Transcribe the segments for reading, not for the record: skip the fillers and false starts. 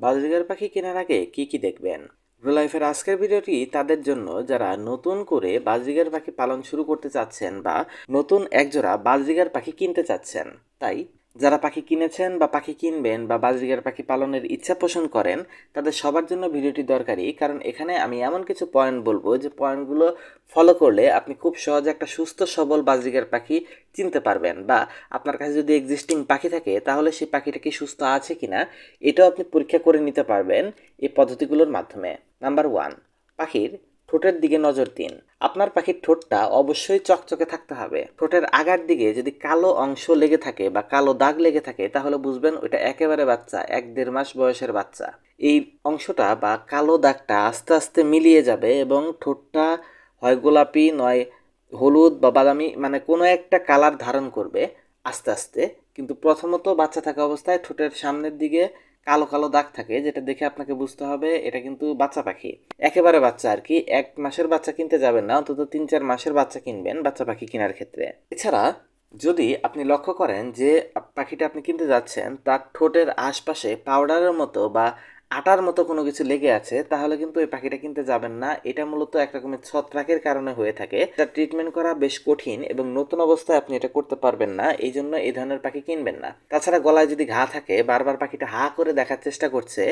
Budgerigar পাখি কেনার আগে কি কি দেখবেন? ব্রু লাইফের আজকের ভিডিওটি তাদের জন্য যারা নতুন করে বাজরিগার পাখি পালন শুরু করতে চাচ্ছেন বা নতুন একজোড়া বাজরিগার পাখি কিনতে চাচ্ছেন। তাই যারা পাখি কিনেছেন বা পাখি কিনবেন বা বাজরিগার পাখি পালনের ইচ্ছা পোষণ করেন, তাদের সবার জন্য ভিডিওটি দরকারি। কারণ এখানে আমি এমন কিছু পয়েন্ট বলবো যে পয়েন্টগুলো ফলো করলে আপনি খুব সহজে একটা সুস্থ সবল বাজরিগার পাখি চিনতে পারবেন, বা আপনার কাছে যদি এক্সিস্টিং পাখি থাকে তাহলে সেই পাখিটা কি সুস্থ আছে কিনা এটাও আপনি পরীক্ষা করে নিতে পারবেন এই পদ্ধতিগুলোর মাধ্যমে। নাম্বার 1, পাখির ঠোঁটের দিকে নজর দিন। আপনার পাখির ঠোঁটটা অবশ্যই চকচকে থাকতে হবে। ঠোঁটের আগার দিকে যদি কালো অংশ লেগে থাকে বা কালো দাগ লেগে থাকে তাহলে বুঝবেন ওইটা একেবারে বাচ্চা, 1-1.5 মাস বয়সের বাচ্চা। এই অংশটা বা কালো দাগটা আস্তে আস্তে মিলিয়ে যাবে এবং ঠোঁটটা হয় গোলাপি নয় হলুদ বা বাদামি, মানে কোনো একটা কালার ধারণ করবে আস্তে আস্তে। কিন্তু প্রথমত বাচ্চা থাকা অবস্থায় ঠোঁটের সামনের দিকে কালো কালো দাগ থাকে, যেটা দেখে আপনাকে বুঝতে হবে এটা কিন্তু বাচ্চা পাখি, একেবারে বাচ্চা আর কি। 1 মাসের বাচ্চা কিনতে যাবেন না, অন্তত 3-4 মাসের বাচ্চা কিনবেন বাচ্চা পাখি কেনার ক্ষেত্রে। এছাড়া যদি আপনি লক্ষ্য করেন যে পাখিটা আপনি কিনতে যাচ্ছেন তার ঠোঁটের আশপাশে পাউডারের মতো বা আটার মতো কোনো কিছু লেগে আছে, তাহলে কিন্তু এই পাখিটা কিনতে যাবেন না। এটা মূলত এক রকমের ছত্রাকের কারণে হয়ে থাকে। এটা ট্রিটমেন্ট করা বেশ কঠিন এবং নতুন অবস্থায় আপনি এটা করতে পারবেন না, এই জন্য এই ধরনের পাখি কিনবেন না। তাছাড়া গলায় যদি ঘা থাকে, বারবার পাখিটা হা করে দেখার চেষ্টা করছে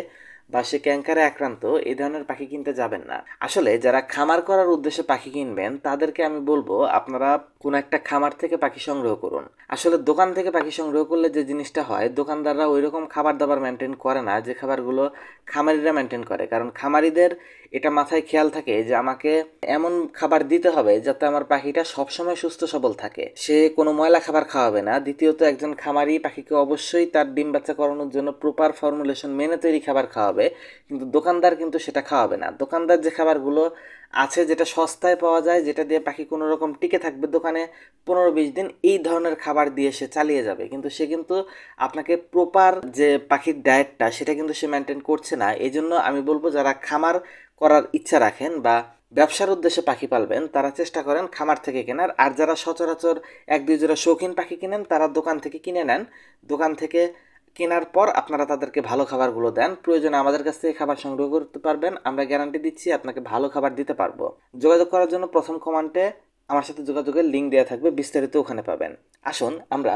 বা সে ক্যাঙ্কারে আক্রান্ত, এই ধরনের পাখি কিনতে যাবেন না। আসলে যারা খামার করার উদ্দেশ্যে পাখি কিনবেন তাদেরকে আমি বলবো আপনারা কোন একটা খামার থেকে পাখি সংগ্রহ করুন। আসলে দোকান থেকে পাখি সংগ্রহ করলে যে জিনিসটা হয়, দোকানদাররা ওই রকম খাবার দাবার মেনটেন করে না যে খাবারগুলো খামারিরা মেনটেন করে। কারণ খামারিদের এটা মাথায় খেয়াল থাকে যে আমাকে এমন খাবার দিতে হবে যাতে আমার পাখিটা সবসময় সুস্থ সবল থাকে, সে কোনো ময়লা খাবার খাওয়াবে না। দ্বিতীয়ত একজন খামারি পাখিকে অবশ্যই তার ডিম বাচ্চা করানোর জন্য প্রপার ফর্মুলেশন মেনে তৈরি খাবার খাওয়াবে, কিন্তু দোকানদার কিন্তু সেটা খাওয়াবে না। দোকানদার যে খাবারগুলো আছে, যেটা সস্তায় পাওয়া যায়, যেটা দিয়ে পাখি কোনো রকম টিকে থাকবে দোকানে 15-20 দিন, এই ধরনের খাবার দিয়ে সে চালিয়ে যাবে, কিন্তু সে কিন্তু আপনাকে প্রপার যে পাখির ডায়েটটা সেটা কিন্তু সে মেনটেন করছে না। এই জন্য আমি বলবো যারা খামার করার ইচ্ছা রাখেন বা ব্যবসার উদ্দেশ্যে পাখি পালবেন তারা চেষ্টা করেন খামার থেকে কেনার। আর যারা সচরাচর 1-2 জোড়া শৌখিন পাখি কিনেন তারা দোকান থেকে কিনে নেন। দোকান থেকে কেনার পর আপনারা তাদেরকে ভালো খাবারগুলো দেন। প্রয়োজনে আমাদের কাছ থেকে খাবার সংগ্রহ করতে পারবেন, আমরা গ্যারান্টি দিচ্ছি আপনাকে ভালো খাবার দিতে পারবো। যোগাযোগ করার জন্য প্রথম কমেন্টে আমার সাথে যোগাযোগের লিঙ্ক দেওয়া থাকবে, বিস্তারিত ওখানে পাবেন। আসুন আমরা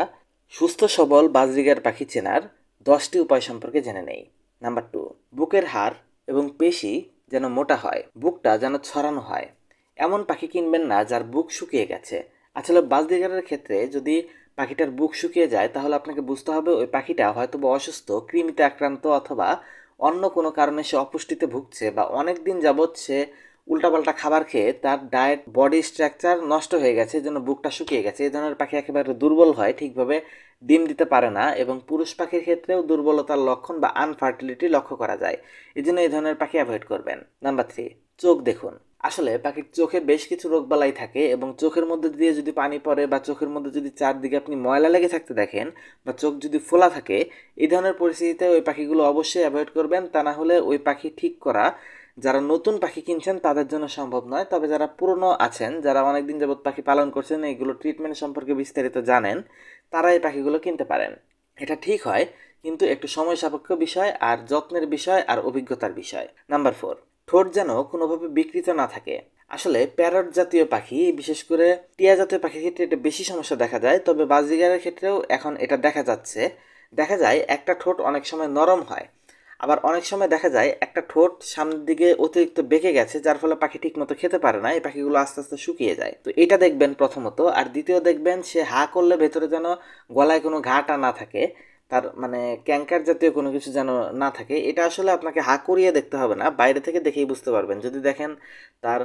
সুস্থ সবল বাজরিগার পাখি চেনার 10টি উপায় সম্পর্কে জেনে নেই। নাম্বার 2, বুকের হাড় এবং পেশি যেন মোটা হয়, বুকটা যেন ছড়ানো হয়। এমন পাখি কিনবেন না যার বুক শুকিয়ে গেছে। আসলে বাজরিগারের ক্ষেত্রে যদি পাখিটার বুক শুকিয়ে যায় তাহলে আপনাকে বুঝতে হবে ওই পাখিটা হয়তো বা অসুস্থ, কৃমিতে আক্রান্ত, অথবা অন্য কোনো কারণে সে অপুষ্টিতে ভুগছে বা অনেক দিন যাবৎ সে উল্টাপাল্টা খাবার খেয়ে তার ডায়েট বডি স্ট্রাকচার নষ্ট হয়ে গেছে, এই জন্য বুকটা শুকিয়ে গেছে। এই ধরনের পাখি একেবারে দুর্বল হয়, ঠিকভাবে ডিম দিতে পারে না, এবং পুরুষ পাখির ক্ষেত্রেও দুর্বলতার লক্ষণ বা আনফার্টিলিটি লক্ষ্য করা যায়। এই জন্য এই ধরনের পাখি অ্যাভয়েড করবেন। নাম্বার 3, চোখ দেখুন। আসলে পাখির চোখে বেশ কিছু রোগবালাই থাকে এবং চোখের মধ্যে দিয়ে যদি পানি পড়ে বা চোখের মধ্যে যদি চারদিকে আপনি ময়লা লেগে থাকতে দেখেন বা চোখ যদি ফোলা থাকে, এই ধরনের পরিস্থিতিতে ওই পাখিগুলো অবশ্যই অ্যাভয়েড করবেন। তা না হলে ওই পাখি ঠিক করা যারা নতুন পাখি কিনছেন তাদের জন্য সম্ভব নয়। তবে যারা পুরনো আছেন, যারা অনেকদিন যাবৎ পাখি পালন করছেন, এইগুলো ট্রিটমেন্ট সম্পর্কে বিস্তারিত জানেন, তারা এই পাখিগুলো কিনতে পারেন। এটা ঠিক হয়, কিন্তু একটু সময় সাপেক্ষ বিষয় আর যত্নের বিষয় আর অভিজ্ঞতার বিষয়। নাম্বার 4, ঠোঁট যেন কোনোভাবে বিকৃত না থাকে। আসলে প্যারট জাতীয় পাখি, বিশেষ করে টিয়া জাতীয় পাখির ক্ষেত্রে এটা বেশি সমস্যা দেখা যায়, তবে বাজরিগারের ক্ষেত্রেও এখন এটা দেখা যাচ্ছে। দেখা যায় একটা ঠোঁট অনেক সময় নরম হয়, আবার অনেক সময় দেখা যায় একটা ঠোঁট সামনের দিকে অতিরিক্ত বেঁকে গেছে, যার ফলে পাখি ঠিক মতো খেতে পারে না। এই পাখিগুলো আস্তে আস্তে শুকিয়ে যায়। তো এটা দেখবেন প্রথমত। আর দ্বিতীয় দেখবেন সে হা করলে ভেতরে যেন গলায় কোনো ঘাটা না থাকে, তার মানে ক্যাঙ্কার জাতীয় কোনো কিছু যেন না থাকে। এটা আসলে আপনাকে হা করিয়ে দেখতে হবে না, বাইরে থেকে দেখেই বুঝতে পারবেন। যদি দেখেন তার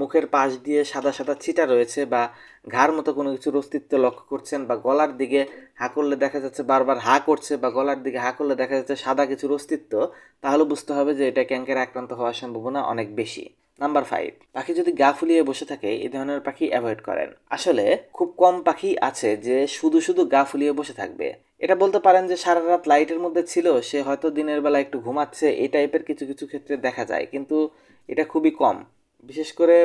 মুখের পাশ দিয়ে সাদা সাদা ছিটা রয়েছে বা ঘাড় মতো কোনো কিছুর অস্তিত্ব লক্ষ্য করছেন, বা গলার দিকে হা করলে দেখা যাচ্ছে বারবার হা করছে, বা গলার দিকে হা করলে দেখা যাচ্ছে সাদা কিছুর অস্তিত্ব, তাহলে বুঝতে হবে যে এটা ক্যাঙ্কারে আক্রান্ত হওয়ার সম্ভাবনা অনেক বেশি। নাম্বার 5, পাখি যদি গা ফুলিয়ে বসে থাকে এই ধরনের পাখি অ্যাভয়েড করেন। আসলে খুব কম পাখি আছে যে শুধু শুধু গা ফুলিয়ে বসে থাকবে। এটা বলতে পারেন যে সারা রাত লাইটের মধ্যে ছিল, সে হয়তো দিনের বেলা একটু ঘুমাচ্ছে, এই টাইপের কিছু কিছু ক্ষেত্রে দেখা যায়, কিন্তু এটা খুবই কম। বিশেষ করে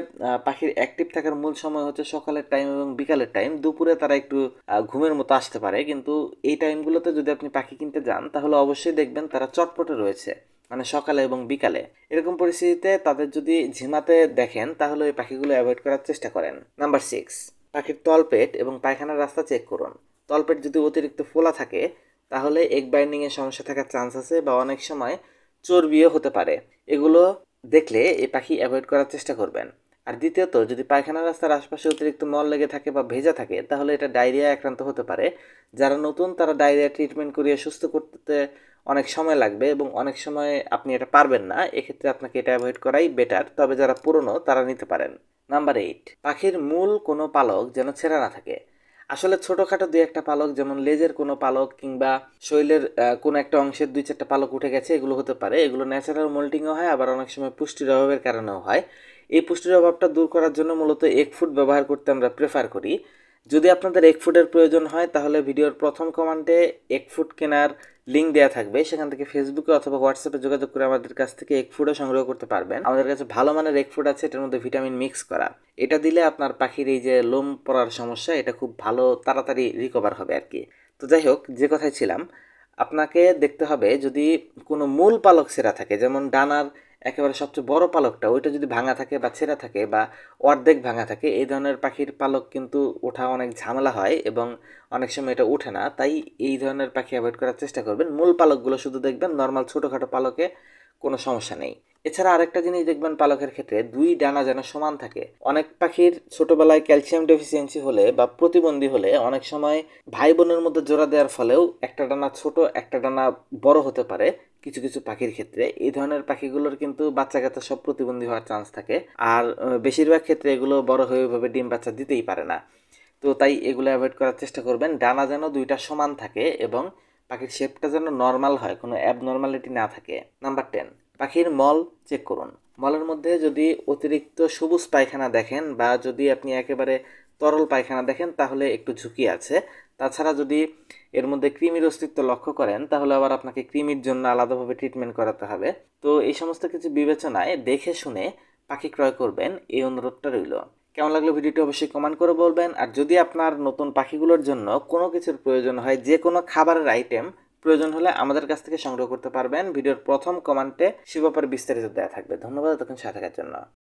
পাখির অ্যাক্টিভ থাকার মূল সময় হচ্ছে সকালের টাইম এবং বিকালের টাইম। দুপুরে তারা একটু ঘুমের মতো আসতে পারে, কিন্তু এই টাইমগুলোতে যদি আপনি পাখি কিনতে যান তাহলে অবশ্যই দেখবেন তারা চটপটে রয়েছে, মানে সকালে এবং বিকালে। এরকম পরিস্থিতিতে তাদের যদি ঝিমাতে দেখেন তাহলে ওই পাখিগুলো অ্যাভয়েড করার চেষ্টা করেন। নাম্বার 6, পাখির তলপেট এবং পায়খানার রাস্তা চেক করুন। তলপেট যদি অতিরিক্ত ফোলা থাকে তাহলে এগ বাইন্ডিংয়ের সমস্যা থাকার চান্স আছে, বা অনেক সময় চর্বিও হতে পারে। এগুলো দেখলে এই পাখি অ্যাভয়েড করার চেষ্টা করবেন। আর দ্বিতীয়ত, যদি পায়খানা রাস্তার আশপাশে অতিরিক্ত মল লেগে থাকে বা ভেজা থাকে তাহলে এটা ডায়রিয়া আক্রান্ত হতে পারে। যারা নতুন তারা ডায়রিয়া ট্রিটমেন্ট করিয়ে সুস্থ করতে অনেক সময় লাগবে এবং অনেক সময় আপনি এটা পারবেন না। এক্ষেত্রে আপনাকে এটা অ্যাভয়েড করাই বেটার, তবে যারা পুরনো তারা নিতে পারেন। নাম্বার 8, পাখির মূল কোনো পালক যেন ছেঁড়া না থাকে। আসলে ছোটোখাটো দুই একটা পালক, যেমন লেজের কোনো পালক কিংবা শরীরের কোনো একটা অংশের 2-4টা পালক উঠে গেছে, এগুলো হতে পারে। এগুলো ন্যাচারাল মোল্টিংও হয়, আবার অনেক সময় পুষ্টির অভাবের কারণেও হয়। এই পুষ্টির অভাবটা দূর করার জন্য মূলত এগ ফুড ব্যবহার করতে আমরা প্রেফার করি। যদি আপনাদের এগ ফুডের প্রয়োজন হয় তাহলে ভিডিওর প্রথম কমেন্টে এগ ফুড কেনার লিঙ্ক দেওয়া থাকবে, সেখান থেকে ফেসবুকে অথবা হোয়াটসঅ্যাপে যোগাযোগ করে আমাদের কাছ থেকে এগ ফুডও সংগ্রহ করতে পারবেন। আমাদের কাছে ভালো মানের এগ ফুড আছে, এটার মধ্যে ভিটামিন মিক্স করা। এটা দিলে আপনার পাখির এই যে লোম পড়ার সমস্যা, এটা খুব ভালো তাড়াতাড়ি রিকভার হবে আর কি। তো যাই হোক, যে কথায় ছিলাম, আপনাকে দেখতে হবে যদি কোনো মূল পালক ছেঁড়া থাকে, যেমন ডানার একেবারে সবচেয়ে বড় পালকটা ওইটা যদি ভাঙা থাকে বা ছেঁড়া থাকে বা অর্ধেক ভাঙা থাকে, এই ধরনের পাখির পালক কিন্তু ওঠা অনেক ঝামেলা হয় এবং অনেক সময় এটা ওঠে না। তাই এই ধরনের পাখি অ্যাভয়েড করার চেষ্টা করবেন। মূল পালকগুলো শুধু দেখবেন, নর্মাল ছোটোখাটো পালকে কোনো সমস্যা নেই। এছাড়া আরেকটা জিনিস দেখবেন, পালকের ক্ষেত্রে দুই ডানা যেন সমান থাকে। অনেক পাখির ছোটবেলায় ক্যালসিয়াম ডেফিসিয়েন্সি হলে বা প্রতিবন্ধী হলে অনেক সময় ভাই বোনের মধ্যে জোড়া দেওয়ার ফলেও একটা ডানা ছোট একটা ডানা বড় হতে পারে। কিছু কিছু পাখির ক্ষেত্রে এই ধরনের পাখিগুলোর কিন্তু বাচ্চা কাচ্চা সব প্রতিবন্ধী হওয়ার চান্স থাকে। আর বেশিরভাগ ক্ষেত্রে এগুলো বড় হয়ে ওইভাবে ডিম বাচ্চা দিতেই পারে না। তো তাই এগুলো অ্যাভয়েড করার চেষ্টা করবেন। ডানা যেন দুইটা সমান থাকে এবং পাখির শেপটা যেন নর্মাল হয়, কোনো অ্যাবনর্মালিটি না থাকে। নাম্বার 10, পাখির মল চেক করুন। মলের মধ্যে যদি অতিরিক্ত সবুজ পায়খানা দেখেন বা যদি আপনি একেবারে তরল পায়খানা দেখেন তাহলে একটু ঝুঁকি আছে। তাছাড়া যদি এর মধ্যে কৃমির অস্তিত্ব লক্ষ্য করেন তাহলে আবার আপনাকে কৃমির জন্য আলাদাভাবে ট্রিটমেন্ট করাতে হবে। তো এই সমস্ত কিছু বিবেচনায় দেখে শুনে পাখি ক্রয় করবেন, এই অনুরোধটা রইল। কেমন লাগলো ভিডিওটি অবশ্যই কমেন্ট করে বলবেন। আর যদি আপনার নতুন পাখিগুলোর জন্য কোনো কিছুর প্রয়োজন হয়, যে কোনো খাবারের আইটেম প্রয়োজন হলে আমাদের কাছ থেকে সংগ্রহ করতে পারবেন। ভিডিওর প্রথম কমেন্টে সে ব্যাপারে বিস্তারিত দেওয়া থাকবে। ধন্যবাদ এতক্ষণ সাথে থাকার জন্য।